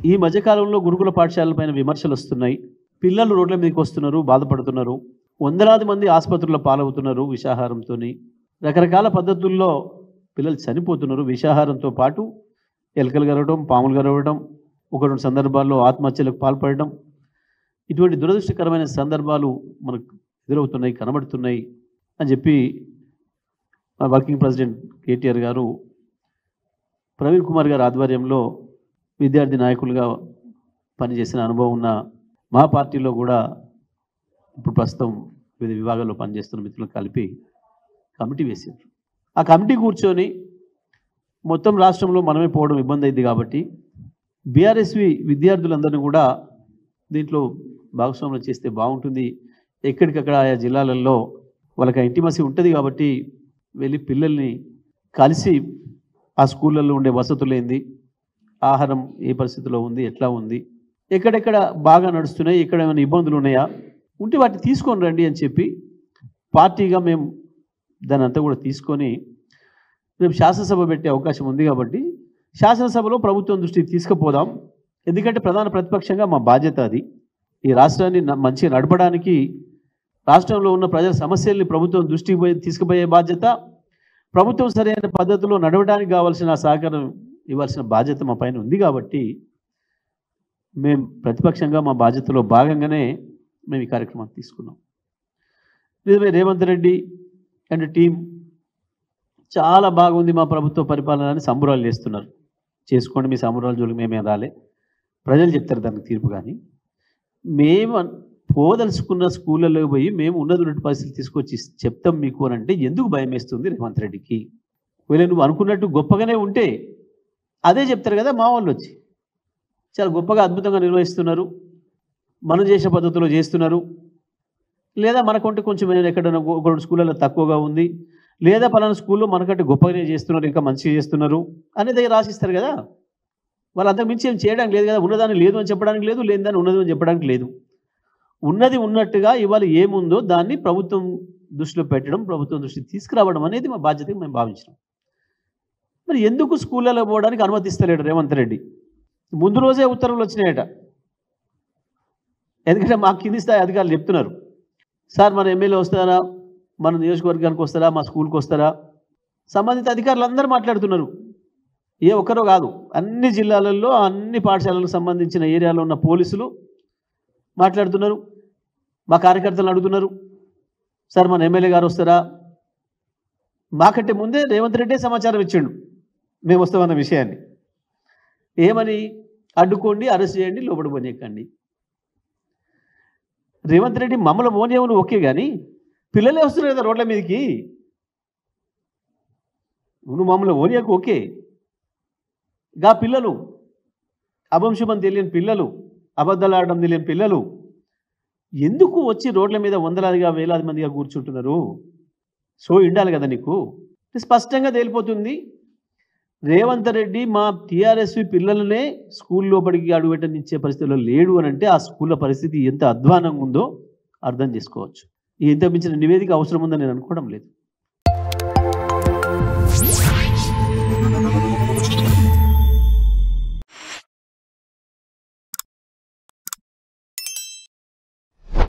ఈ మధ్యకాలంలో గురుకుల పాఠశాలలపైన విమర్శలు వస్తున్నాయి. పిల్లలు రోడ్ల మీదకి వస్తున్నారు, బాధపడుతున్నారు. వందలాది మంది ఆసుపత్రుల్లో పాలవుతున్నారు విషాహారంతోని. రకరకాల పద్ధతుల్లో పిల్లలు చనిపోతున్నారు. విషాహారంతో పాటు ఎలుకలు గరవడం, పాములు గరవడం, ఒక రెండు సందర్భాల్లో ఆత్మహత్యలకు పాల్పడడం, ఇటువంటి దురదృష్టకరమైన సందర్భాలు మనకు ఎదురవుతున్నాయి, కనబడుతున్నాయి అని చెప్పి వర్కింగ్ ప్రెసిడెంట్ కేటీఆర్ గారు ప్రవీణ్ కుమార్ గారి ఆధ్వర్యంలో విద్యార్థి నాయకులుగా పనిచేసిన అనుభవం ఉన్న మా పార్టీలో కూడా ఇప్పుడు ప్రస్తుతం వివిధ విభాగాల్లో పనిచేస్తున్న మిత్రులను కలిపి కమిటీ వేశారు. ఆ కమిటీ కూర్చొని మొత్తం రాష్ట్రంలో మనమే పోవడం ఇబ్బంది అయింది కాబట్టి బీఆర్ఎస్వి విద్యార్థులందరినీ కూడా దీంట్లో భాగస్వామ్యం చేస్తే బాగుంటుంది. ఎక్కడికక్కడ ఆయా జిల్లాలలో వాళ్ళకి ఇంటిమసీ ఉంటుంది కాబట్టి వెళ్ళి పిల్లల్ని కలిసి ఆ స్కూళ్ళల్లో ఉండే వసతులు ఏంది, ఆహారం ఏ పరిస్థితిలో ఉంది, ఎట్లా ఉంది, ఎక్కడెక్కడ బాగా నడుస్తున్నాయి, ఎక్కడ ఏమైనా ఇబ్బందులు ఉన్నాయా ఉంటే వాటిని తీసుకొని రండి అని చెప్పి పార్టీగా మేము దాన్ని అంతా కూడా తీసుకొని రేపు శాసనసభ పెట్టే అవకాశం ఉంది కాబట్టి శాసనసభలో ప్రభుత్వం దృష్టికి తీసుకుపోదాం. ఎందుకంటే ప్రధాన ప్రతిపక్షంగా మా బాధ్యత అది. ఈ రాష్ట్రాన్ని మంచిగా నడపడానికి, రాష్ట్రంలో ఉన్న ప్రజల సమస్యల్ని ప్రభుత్వం దృష్టికి తీసుకుపోయే బాధ్యత, ప్రభుత్వం సరైన పద్ధతిలో నడవడానికి కావాల్సిన సహకారం ఇవ్వాల్సిన బాధ్యత మా పైన ఉంది కాబట్టి మేము ప్రతిపక్షంగా మా బాధ్యతలో భాగంగానే మేము ఈ కార్యక్రమాన్ని తీసుకున్నాం. నిజమే రేవంత్ రెడ్డి అండ్ టీం చాలా బాగుంది మా ప్రభుత్వ పరిపాలన అని సంబరాలు చేస్తున్నారు. చేసుకోండి, మీ సంబరాల జోలికి మేమేం రాలే, ప్రజలు చెప్తారు దానికి తీర్పు. కానీ మేము పోదలుచుకున్న స్కూళ్ళలో పోయి మేము ఉన్నటువంటి పరిస్థితులు తీసుకొచ్చి చెప్తాం మీకు అని అంటే ఎందుకు భయం వేస్తుంది రేవంత్ రెడ్డికి? వీళ్ళు నువ్వు అనుకున్నట్టు గొప్పగానే ఉంటే అదే చెప్తారు కదా మా వాళ్ళు వచ్చి. చాలా గొప్పగా అద్భుతంగా నిర్వహిస్తున్నారు, మనం చేసే పద్ధతిలో చేస్తున్నారు, లేదా మనకుంటే కొంచెం ఎక్కడైనా ఒక రెండు స్కూళ్ళలో తక్కువగా ఉంది, లేదా పలానా స్కూల్లో మనకంటే గొప్పగానే చేస్తున్నారు, ఇంకా మంచిగా చేస్తున్నారు అనేది రాసిస్తారు కదా. వాళ్ళు అంతకు మించి ఏం చేయడానికి లేదు కదా. ఉన్నదాన్ని లేదు అని చెప్పడానికి లేదు, లేనిదాన్ని ఉన్నది అని చెప్పడానికి లేదు. ఉన్నది ఉన్నట్టుగా ఇవాళ ఏముందో దాన్ని ప్రభుత్వం దృష్టిలో పెట్టడం, ప్రభుత్వం దృష్టికి తీసుకురావడం అనేది మా బాధ్యతగా మేము భావించినాం. మరి ఎందుకు స్కూళ్ళలో పోవడానికి అనుమతిస్తలేడు రేవంత్ రెడ్డి? ముందు రోజే ఉత్తర్వులు వచ్చినాయట. ఎందుకంటే మా కింది స్థాయి అధికారులు చెప్తున్నారు, సార్ మన ఎమ్మెల్యే వస్తారా, మన నియోజకవర్గానికి వస్తారా, మా స్కూల్కి వస్తారా? సంబంధిత అధికారులు అందరూ మాట్లాడుతున్నారు. ఏ ఒక్కరో కాదు, అన్ని జిల్లాలలో అన్ని పాఠశాలలకు సంబంధించిన ఏరియాలో ఉన్న పోలీసులు మాట్లాడుతున్నారు. మా కార్యకర్తలను అడుగుతున్నారు, సార్ మన ఎమ్మెల్యే గారు వస్తారా? మాకంటే ముందే రేవంత్ రెడ్డే సమాచారం ఇచ్చిండు మేము వస్తామన్న విషయాన్ని. ఏమని? అడ్డుకోండి, అరెస్ట్ చేయండి, లోపల పోనీయకండి. రేవంత్ రెడ్డి మమ్మల్ని పోనీయమని ఓకే, కానీ పిల్లలే వస్తున్నారు కదా రోడ్ల మీదకి. నువ్వు మమ్మల్ని పోనీయకు ఓకే, గా పిల్లలు అభంశుభం తెలియని పిల్లలు, అబద్ధాలు ఆడడం తెలియని పిల్లలు ఎందుకు వచ్చి రోడ్ల మీద వందలాదిగా వేలాది మందిగా కూర్చుంటున్నారు? సో ఉండాలి కదా నీకు. స్పష్టంగా తేలిపోతుంది, రేవంత్ రెడ్డి మా టీఆర్ఎస్వి పిల్లలనే స్కూల్ లోపలికి అడుగుపెట్టనిచ్చే పరిస్థితిలో లేడు అని అంటే ఆ స్కూళ్ళ పరిస్థితి ఎంత అధ్వానంగా ఉందో అర్థం చేసుకోవచ్చు. ఇంత మించిన నివేదిక అవసరం ఉందని నేను అనుకోవడం లేదు.